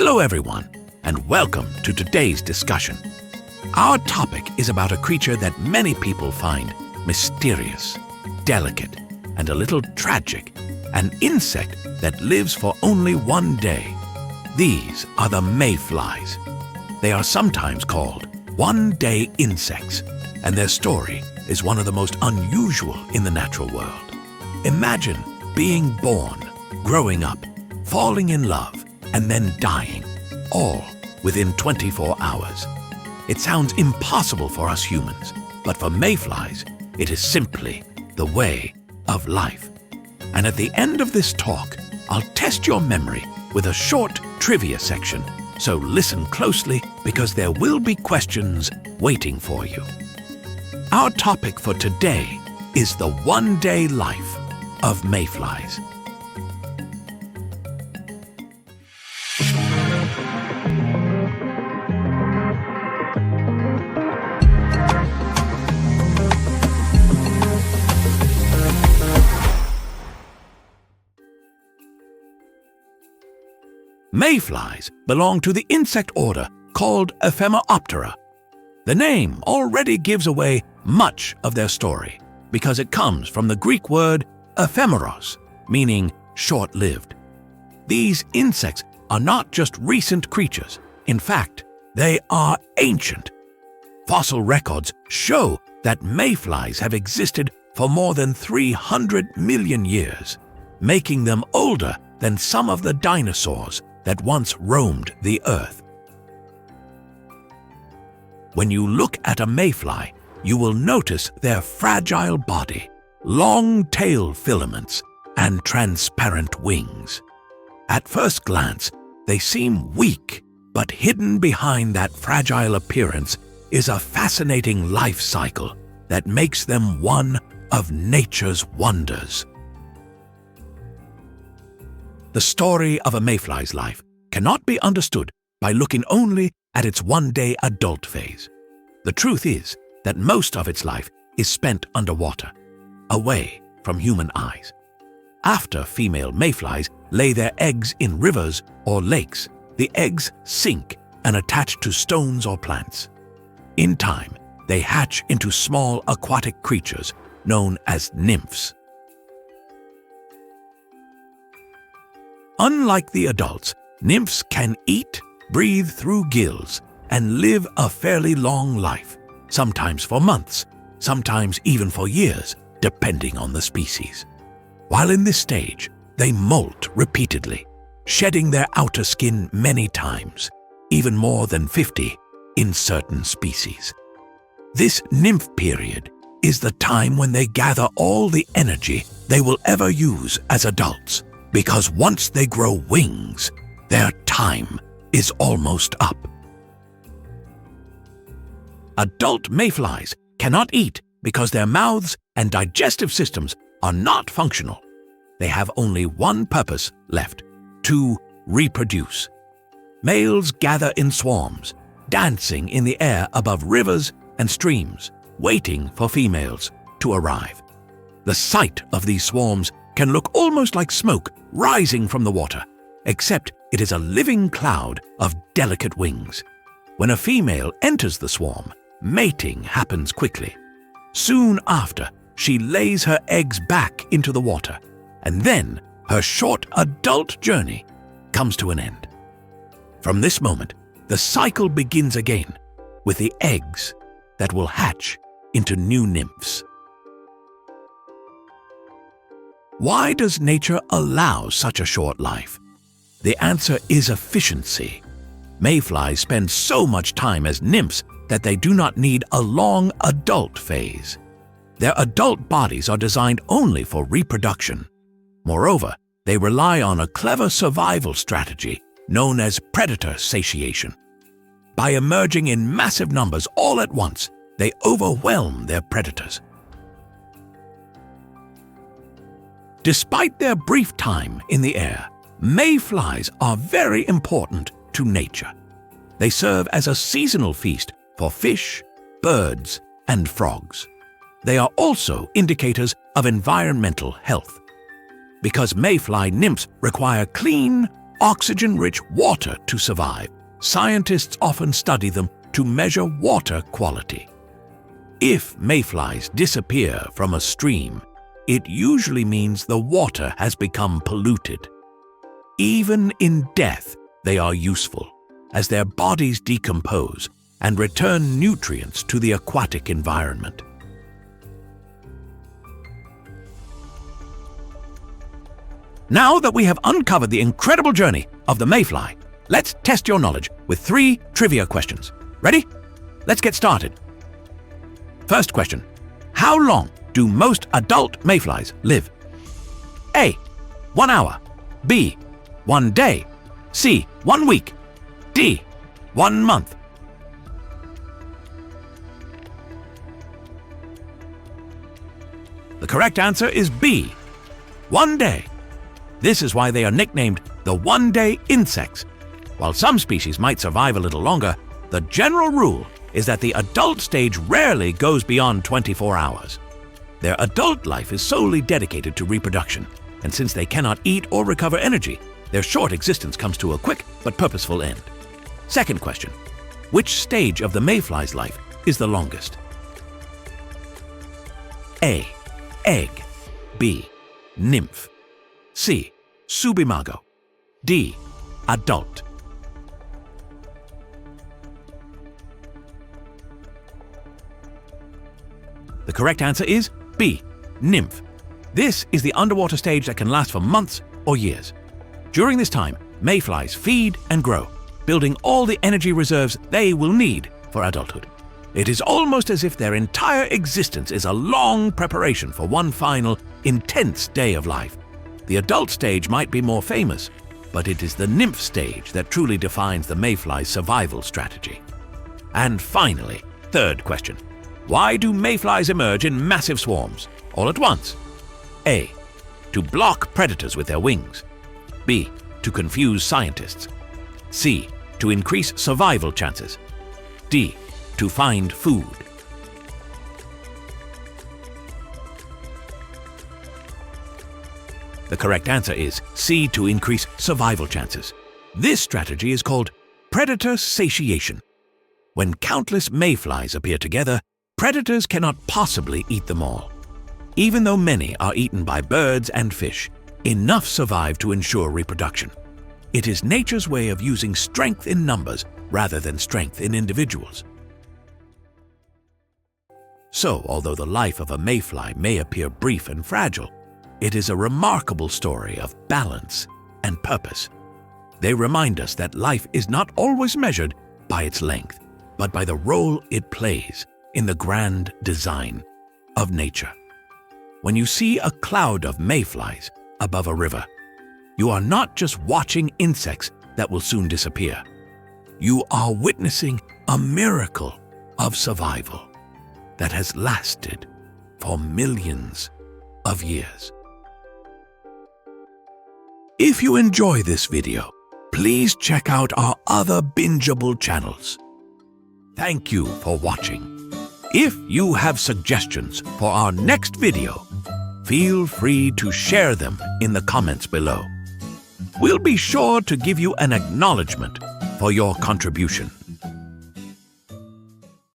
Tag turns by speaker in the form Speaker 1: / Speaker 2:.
Speaker 1: Hello everyone, and welcome to today's discussion. Our topic is about a creature that many people find mysterious, delicate, and a little tragic, an insect that lives for only one day. These are the mayflies. They are sometimes called one-day insects, and their story is one of the most unusual in the natural world. Imagine being born, growing up, falling in love, and then dying, all within 24 hours. It sounds impossible for us humans, but for mayflies, it is simply the way of life. And at the end of this talk, I'll test your memory with a short trivia section, so listen closely because there will be questions waiting for you. Our topic for today is the one-day life of mayflies. Mayflies belong to the insect order called Ephemeroptera. The name already gives away much of their story because it comes from the Greek word ephemeros, meaning short-lived. These insects are not just recent creatures. In fact, they are ancient. Fossil records show that mayflies have existed for more than 300 million years, making them older than some of the dinosaurs that once roamed the earth. When you look at a mayfly, you will notice their fragile body, long tail filaments, and transparent wings. At first glance, they seem weak, but hidden behind that fragile appearance is a fascinating life cycle that makes them one of nature's wonders. The story of a mayfly's life cannot be understood by looking only at its one-day adult phase. The truth is that most of its life is spent underwater, away from human eyes. After female mayflies lay their eggs in rivers or lakes, the eggs sink and attach to stones or plants. In time, they hatch into small aquatic creatures known as nymphs. Unlike the adults, nymphs can eat, breathe through gills, and live a fairly long life, sometimes for months, sometimes even for years, depending on the species. While in this stage, they molt repeatedly, shedding their outer skin many times, even more than 50 in certain species. This nymph period is the time when they gather all the energy they will ever use as adults, because once they grow wings, their time is almost up. Adult mayflies cannot eat because their mouths and digestive systems are not functional. They have only one purpose left: to reproduce. Males gather in swarms, dancing in the air above rivers and streams, waiting for females to arrive. The sight of these swarms can look almost like smoke rising from the water, except it is a living cloud of delicate wings. When a female enters the swarm, mating happens quickly. Soon after, she lays her eggs back into the water, and then her short adult journey comes to an end. From this moment, the cycle begins again with the eggs that will hatch into new nymphs. Why does nature allow such a short life? The answer is efficiency. Mayflies spend so much time as nymphs that they do not need a long adult phase. Their adult bodies are designed only for reproduction. Moreover, they rely on a clever survival strategy known as predator satiation. By emerging in massive numbers all at once, they overwhelm their predators. Despite their brief time in the air, mayflies are very important to nature. They serve as a seasonal feast for fish, birds, and frogs. They are also indicators of environmental health. Because mayfly nymphs require clean, oxygen-rich water to survive, scientists often study them to measure water quality. If mayflies disappear from a stream, it usually means the water has become polluted. Even in death, they are useful, as their bodies decompose and return nutrients to the aquatic environment. Now that we have uncovered the incredible journey of the mayfly, let's test your knowledge with 3 trivia questions. Ready? Let's get started. First question. How long do most adult mayflies live? A. 1 hour. B. 1 day. C. 1 week. D. 1 month. The correct answer is B. 1 day. This is why they are nicknamed the one-day insects. While some species might survive a little longer, the general rule is that the adult stage rarely goes beyond 24 hours. Their adult life is solely dedicated to reproduction, and since they cannot eat or recover energy, their short existence comes to a quick but purposeful end. Second question. Which stage of the mayfly's life is the longest? A. Egg. B. Nymph. C. Subimago. D. Adult. The correct answer is B. Nymph. This is the underwater stage that can last for months or years. During this time, mayflies feed and grow, building all the energy reserves they will need for adulthood. It is almost as if their entire existence is a long preparation for one final, intense day of life. The adult stage might be more famous, but it is the nymph stage that truly defines the mayfly's survival strategy. And finally, third question. Why do mayflies emerge in massive swarms, all at once? A. To block predators with their wings. B. To confuse scientists. C. To increase survival chances. D. To find food. The correct answer is C. To increase survival chances. This strategy is called predator satiation. When countless mayflies appear together, predators cannot possibly eat them all. Even though many are eaten by birds and fish, enough survive to ensure reproduction. It is nature's way of using strength in numbers rather than strength in individuals. So, although the life of a mayfly may appear brief and fragile, it is a remarkable story of balance and purpose. They remind us that life is not always measured by its length, but by the role it plays in the grand design of nature. When you see a cloud of mayflies above a river, you are not just watching insects that will soon disappear. You are witnessing a miracle of survival that has lasted for millions of years. If you enjoy this video, please check out our other bingeable channels. Thank you for watching. If you have suggestions for our next video, feel free to share them in the comments below. We'll be sure to give you an acknowledgement for your contribution.